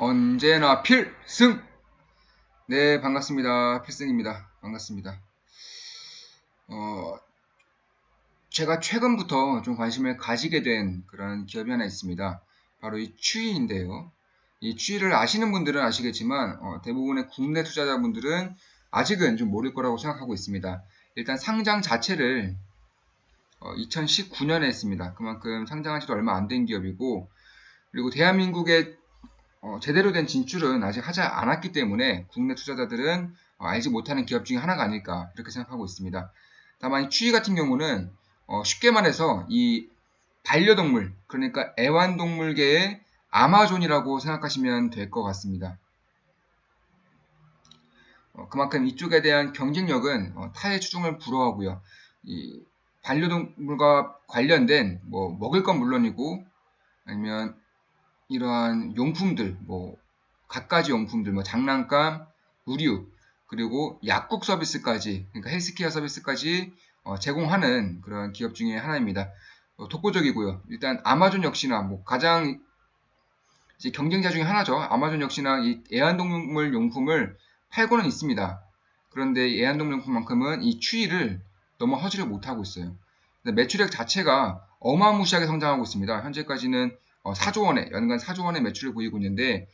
언제나 필승! 네, 반갑습니다. 필승입니다. 반갑습니다. 제가 최근부터 좀 관심을 가지게 된 그런 기업이 하나 있습니다. 바로 이 추이인데요. 이 추이를 아시는 분들은 아시겠지만, 대부분의 국내 투자자분들은 아직은 좀 모를 거라고 생각하고 있습니다. 일단 상장 자체를 2019년에 했습니다. 그만큼 상장한 지도 얼마 안 된 기업이고, 그리고 대한민국의 제대로 된 진출은 아직 하지 않았기 때문에 국내 투자자들은 알지 못하는 기업 중에 하나가 아닐까 이렇게 생각하고 있습니다. 다만 추이 같은 경우는 쉽게 말해서 이 반려동물, 그러니까 애완동물계의 아마존이라고 생각하시면 될 것 같습니다. 그만큼 이쪽에 대한 경쟁력은 타의 추종을 불허하고요. 이 반려동물과 관련된 뭐 먹을 건 물론이고 아니면 이러한 용품들, 뭐 갖가지 용품들, 뭐 장난감, 의류, 그리고 약국 서비스까지, 그러니까 헬스케어 서비스까지 제공하는 그런 기업 중에 하나입니다. 독보적이고요. 일단 아마존 역시나 뭐 가장 이제 경쟁자 중에 하나죠. 아마존 역시나 이 애완동물 용품을 팔고는 있습니다. 그런데 애완동물 용품만큼은 이 추이를 넘어서지를 못하고 있어요. 매출액 자체가 어마무시하게 성장하고 있습니다. 현재까지는 4조 원의 연간 4조 원의 매출을 보이고 있는데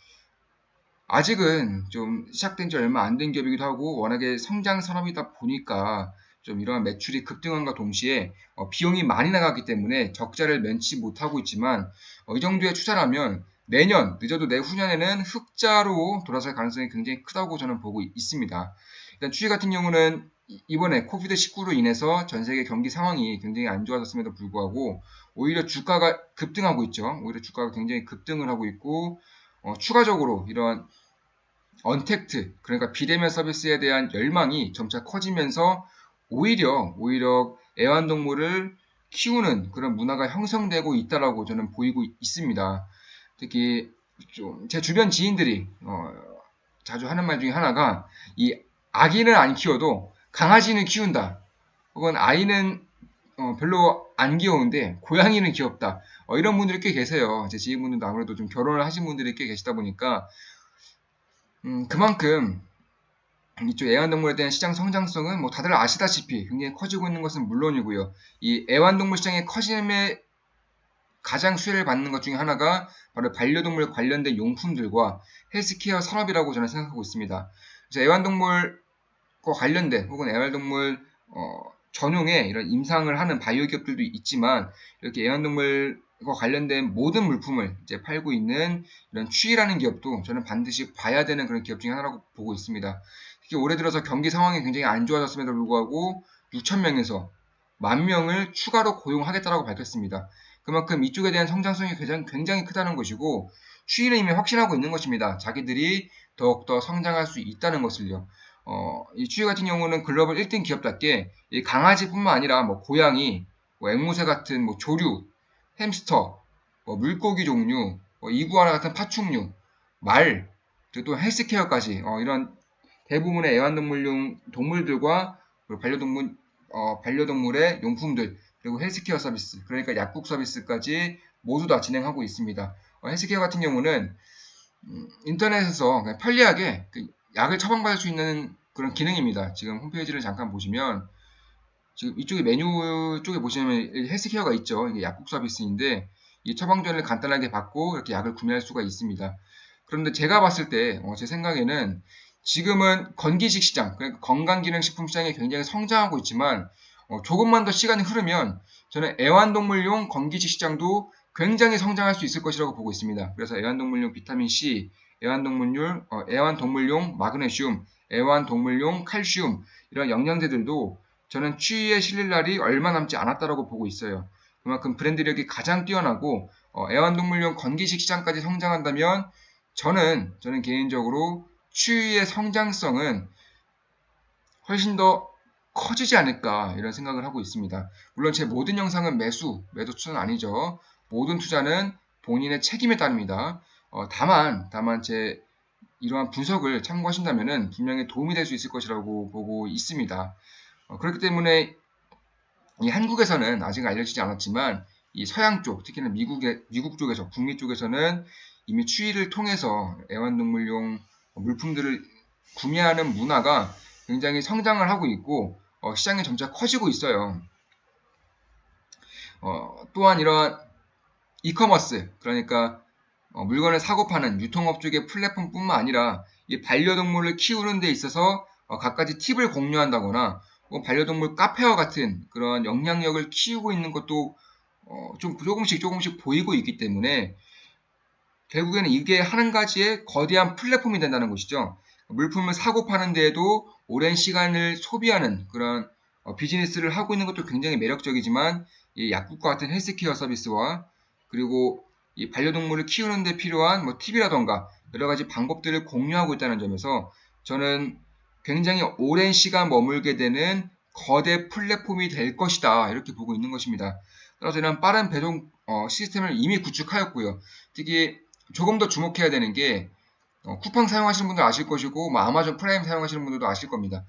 아직은 좀 시작된 지 얼마 안 된 기업이기도 하고 워낙에 성장 산업이다 보니까 좀 이러한 매출이 급등함과 동시에 비용이 많이 나갔기 때문에 적자를 면치 못하고 있지만 이 정도의 투자라면 내년 늦어도 내후년에는 흑자로 돌아설 가능성이 굉장히 크다고 저는 보고 있습니다. 일단 추이 같은 경우는 이번에 코비드19로 인해서 전 세계 경기 상황이 굉장히 안 좋아졌음에도 불구하고 오히려 주가가 급등하고 있죠. 오히려 주가가 굉장히 급등을 하고 있고 추가적으로 이런 언택트, 그러니까 비대면 서비스에 대한 열망이 점차 커지면서 오히려 애완동물을 키우는 그런 문화가 형성되고 있다라고 저는 보이고 있습니다. 특히 좀 제 주변 지인들이 자주 하는 말 중에 하나가 이 아기는 안 키워도 강아지는 키운다. 혹은 아이는 별로 안 귀여운데 고양이는 귀엽다. 이런 분들이 꽤 계세요. 제 지인분들도 아무래도 좀 결혼을 하신 분들이 꽤 계시다 보니까 그만큼 이쪽 애완동물에 대한 시장 성장성은 뭐 다들 아시다시피 굉장히 커지고 있는 것은 물론이고요. 이 애완동물 시장의 커짐에 가장 수혜를 받는 것 중에 하나가 바로 반려동물 관련된 용품들과 헬스케어 산업이라고 저는 생각하고 있습니다. 그래서 애완동물과 관련된 혹은 애완동물 전용의 이런 임상을 하는 바이오 기업들도 있지만 이렇게 애완동물과 관련된 모든 물품을 이제 팔고 있는 이런 추이라는 기업도 저는 반드시 봐야 되는 그런 기업 중에 하나라고 보고 있습니다. 특히 올해 들어서 경기 상황이 굉장히 안 좋아졌음에도 불구하고 6천 명에서 10,000명을 추가로 고용하겠다라고 밝혔습니다. 그만큼 이쪽에 대한 성장성이 굉장히 크다는 것이고 추이는 이미 확신하고 있는 것입니다. 자기들이 더욱더 성장할 수 있다는 것을요. 이 추이 같은 경우는 글로벌 1등 기업답게 이 강아지뿐만 아니라 뭐 고양이, 뭐 앵무새 같은 뭐 조류, 햄스터, 뭐 물고기 종류, 뭐 이구아나 같은 파충류, 말, 그리고 또 헬스케어까지 이런 대부분의 애완동물용 동물들과 반려동물의 용품들 그리고 헬스케어 서비스 그러니까 약국 서비스까지 모두 다 진행하고 있습니다. 헬스케어 같은 경우는 인터넷에서 그냥 편리하게 그 약을 처방받을 수 있는 그런 기능입니다. 지금 홈페이지를 잠깐 보시면 지금 이쪽에 메뉴 쪽에 보시면 헬스케어가 있죠. 이게 약국 서비스인데 이 처방전을 간단하게 받고 이렇게 약을 구매할 수가 있습니다. 그런데 제가 봤을 때 제 생각에는 지금은 건기식 시장, 그러니까 건강기능식품 시장이 굉장히 성장하고 있지만 조금만 더 시간이 흐르면 저는 애완동물용 건기식 시장도 굉장히 성장할 수 있을 것이라고 보고 있습니다. 그래서 애완동물용 비타민C, 애완동물용 마그네슘, 애완동물용 칼슘 이런 영양제들도 저는 추위에 실릴 날이 얼마 남지 않았다고 보고 있어요. 그만큼 브랜드력이 가장 뛰어나고 애완동물용 건기식 시장까지 성장한다면 저는 개인적으로 추위의 성장성은 훨씬 더 커지지 않을까 이런 생각을 하고 있습니다. 물론 제 모든 영상은 매도 투자는 아니죠. 모든 투자는 본인의 책임에 따릅니다. 다만 제 이러한 분석을 참고하신다면 분명히 도움이 될 수 있을 것이라고 보고 있습니다. 그렇기 때문에 이 한국에서는 아직 알려지지 않았지만 이 서양 쪽, 특히나 미국 쪽에서 북미 쪽에서는 이미 추위를 통해서 애완동물용 물품들을 구매하는 문화가 굉장히 성장을 하고 있고 시장이 점차 커지고 있어요. 또한 이런 이커머스, 그러니까 물건을 사고 파는 유통업 쪽의 플랫폼뿐만 아니라 이 반려동물을 키우는 데 있어서 갖가지 팁을 공유한다거나 반려동물 카페와 같은 그런 영향력을 키우고 있는 것도 좀 조금씩 보이고 있기 때문에 결국에는 이게 한 가지의 거대한 플랫폼이 된다는 것이죠. 물품을 사고 파는 데에도 오랜 시간을 소비하는 그런 비즈니스를 하고 있는 것도 굉장히 매력적이지만 이 약국과 같은 헬스케어 서비스와 그리고 이 반려동물을 키우는 데 필요한 팁이라던가 여러 가지 방법들을 공유하고 있다는 점에서 저는 굉장히 오랜 시간 머물게 되는 거대 플랫폼이 될 것이다 이렇게 보고 있는 것입니다. 따라서 이런 빠른 배송 시스템을 이미 구축하였고요. 특히 조금 더 주목해야 되는 게 쿠팡 사용하시는 분들 아실 것이고 아마존 프라임 사용하시는 분들도 아실 겁니다.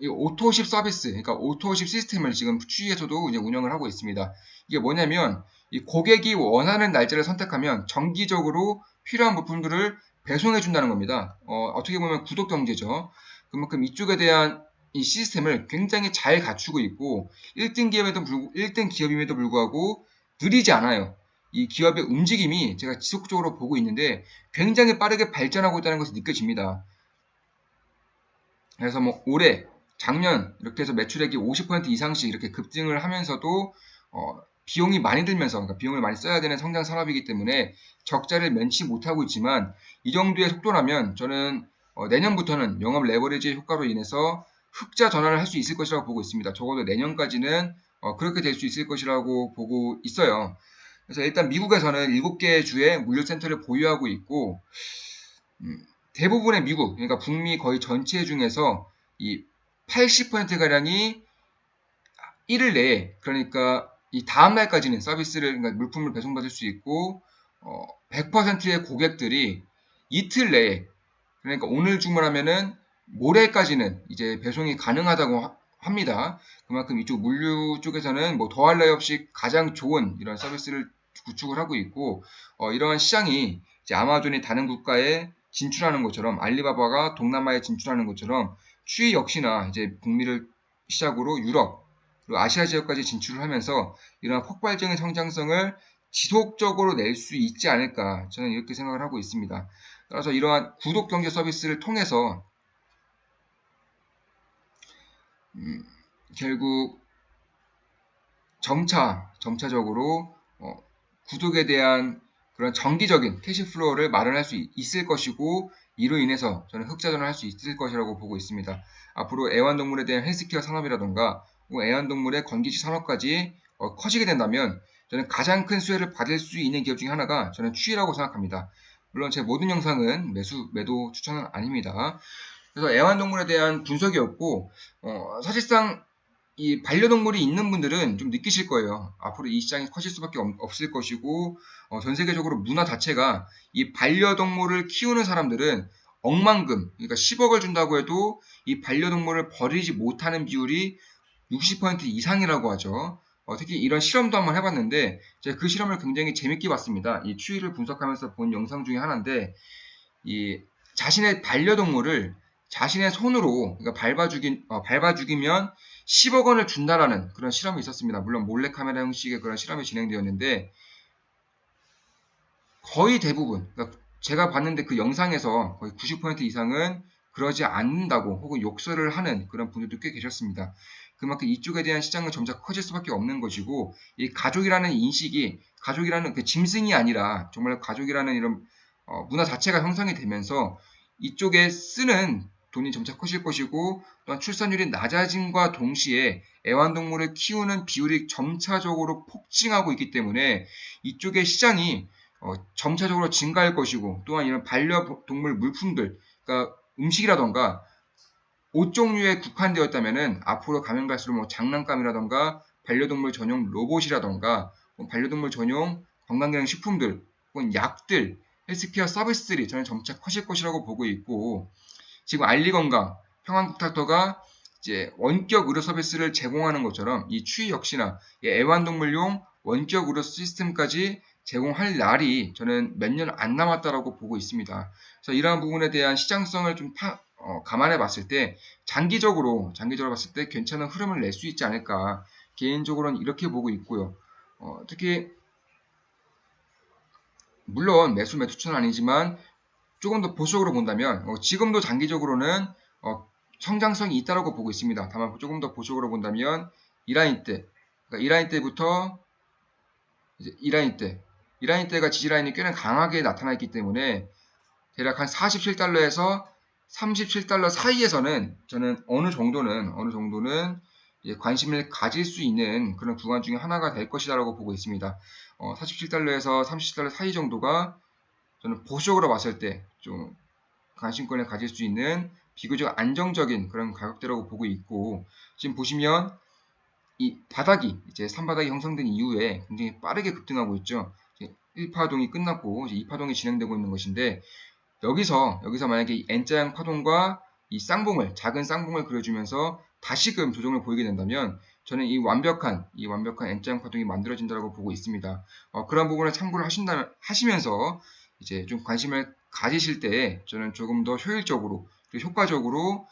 이 오토십 서비스, 그러니까 오토십 시스템을 지금 추위에서도 이제 운영을 하고 있습니다. 이게 뭐냐면 이 고객이 원하는 날짜를 선택하면 정기적으로 필요한 부품들을 배송해 준다는 겁니다. 어떻게 보면 구독 경제죠. 그만큼 이쪽에 대한 이 시스템을 굉장히 잘 갖추고 있고 1등 기업임에도 불구하고 느리지 않아요. 이 기업의 움직임이 제가 지속적으로 보고 있는데 굉장히 빠르게 발전하고 있다는 것이 느껴집니다. 그래서 올해, 작년 이렇게 해서 매출액이 50% 이상씩 이렇게 급증을 하면서도 비용이 많이 들면서 그러니까 비용을 많이 써야 되는 성장 산업이기 때문에 적자를 면치 못하고 있지만 이 정도의 속도라면 저는 내년부터는 영업 레버리지 효과로 인해서 흑자 전환을 할 수 있을 것이라고 보고 있습니다. 적어도 내년까지는 그렇게 될 수 있을 것이라고 보고 있어요. 그래서 일단 미국에서는 7개 주의 물류센터를 보유하고 있고 대부분의 미국, 그러니까 북미 거의 전체 중에서 이 80%가량이 1일 내에, 그러니까 이 다음 날까지는 서비스를, 그러니까 물품을 배송받을 수 있고, 100%의 고객들이 이틀 내에, 그러니까 오늘 주문하면은 모레까지는 이제 배송이 가능하다고 합니다. 그만큼 이쪽 물류 쪽에서는 더할 나위 없이 가장 좋은 이런 서비스를 구축을 하고 있고, 이러한 시장이 이제 아마존이 다른 국가에 진출하는 것처럼 알리바바가 동남아에 진출하는 것처럼 추이 역시나 이제 북미를 시작으로 유럽 그리고 아시아 지역까지 진출을 하면서 이러한 폭발적인 성장성을 지속적으로 낼 수 있지 않을까 저는 이렇게 생각을 하고 있습니다. 따라서 이러한 구독 경제 서비스를 통해서 결국 점차적으로 구독에 대한 그런 정기적인 캐시플로우를 마련할 수 있을 것이고 이로 인해서 저는 흑자전을 할 수 있을 것이라고 보고 있습니다. 앞으로 애완동물에 대한 헬스케어 산업이라던가 애완동물의 건기지 산업까지 커지게 된다면 저는 가장 큰 수혜를 받을 수 있는 기업 중에 하나가 저는 추위라고 생각합니다. 물론 제 모든 영상은 매도 추천은 아닙니다. 그래서 애완동물에 대한 분석이었고 사실상 이 반려동물이 있는 분들은 좀 느끼실 거예요. 앞으로 이 시장이 커질 수밖에 없을 것이고 전 세계적으로 문화 자체가 이 반려동물을 키우는 사람들은 억만금, 그러니까 10억을 준다고 해도 이 반려동물을 버리지 못하는 비율이 60% 이상이라고 하죠. 특히 이런 실험도 한번 해봤는데 제가 그 실험을 굉장히 재밌게 봤습니다. 이 추이를 분석하면서 본 영상 중에 하나인데 이 자신의 반려동물을 자신의 손으로 그러니까 밟아 죽이면 10억 원을 준다라는 그런 실험이 있었습니다. 물론 몰래카메라 형식의 그런 실험이 진행되었는데 거의 대부분 그러니까 제가 봤는데 그 영상에서 거의 90% 이상은 그러지 않는다고 혹은 욕설을 하는 그런 분들도 꽤 계셨습니다. 그만큼 이쪽에 대한 시장은 점차 커질 수밖에 없는 것이고 이 가족이라는 인식이 가족이라는 그 짐승이 아니라 정말 가족이라는 이런 문화 자체가 형성이 되면서 이쪽에 쓰는 돈이 점차 커질 것이고 또한 출산율이 낮아짐과 동시에 애완동물을 키우는 비율이 점차적으로 폭증하고 있기 때문에 이쪽의 시장이 점차적으로 증가할 것이고 또한 이런 반려동물 물품들 그러니까 음식이라던가 옷 종류에 국한되었다면은 앞으로 가면 갈수록 장난감이라던가 반려동물 전용 로봇이라던가 반려동물 전용 건강기능식품들 혹은 약들 헬스케어 서비스들이 저는 점차 커질 것이라고 보고 있고 지금 알리건강 평안국탁터가 이제 원격 의료 서비스를 제공하는 것처럼 이 추위 역시나 애완동물용 원격 의료 시스템까지 제공할 날이 저는 몇 년 안 남았다라고 보고 있습니다. 그래서 이러한 부분에 대한 시장성을 좀 감안해 봤을 때 장기적으로 봤을 때 괜찮은 흐름을 낼 수 있지 않을까, 개인적으로는 이렇게 보고 있고요. 특히 물론 매수추는 아니지만 조금 더 보수적으로 본다면 지금도 장기적으로는 성장성이 있다고 보고 있습니다. 다만 조금 더 보수적으로 본다면 이 라인 때, 그러니까 이 라인 때부터 이제 이 라인 때가 지지 라인이 꽤나 강하게 나타나 있기 때문에 대략 한 47달러에서 37달러 사이에서는 저는 어느 정도는 관심을 가질 수 있는 그런 구간 중에 하나가 될 것이다라고 보고 있습니다. 47달러에서 37달러 사이 정도가 저는 보수적으로 봤을 때 좀 관심권을 가질 수 있는 비교적 안정적인 그런 가격대라고 보고 있고, 지금 보시면 이 바닥이 이제 3바닥이 형성된 이후에 굉장히 빠르게 급등하고 있죠. 1파동이 끝났고 이제 2파동이 진행되고 있는 것인데, 여기서 만약에 이 N자형 파동과 이 작은 쌍봉을 그려주면서 다시금 조정을 보이게 된다면 저는 이 완벽한 N자형 파동이 만들어진다고 보고 있습니다. 그런 부분을 참고를 하시면서 이제 좀 관심을 가지실 때 저는 조금 더 효율적으로 그리고 효과적으로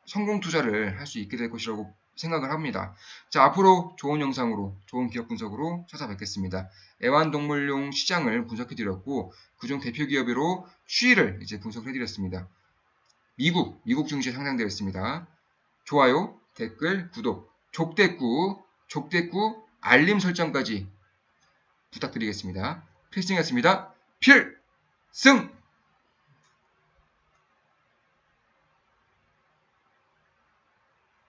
성공 투자를 할 수 있게 될 것이라고 생각을 합니다. 자, 앞으로 좋은 영상으로 좋은 기업 분석으로 찾아뵙겠습니다. 애완동물용 시장을 분석해드렸고 그중 대표 기업으로 쉬를 이제 분석해드렸습니다. 미국 증시에 상장되어 있습니다. 좋아요, 댓글, 구독, 족대꾸, 알림 설정까지 부탁드리겠습니다. 필승이었습니다. 필승!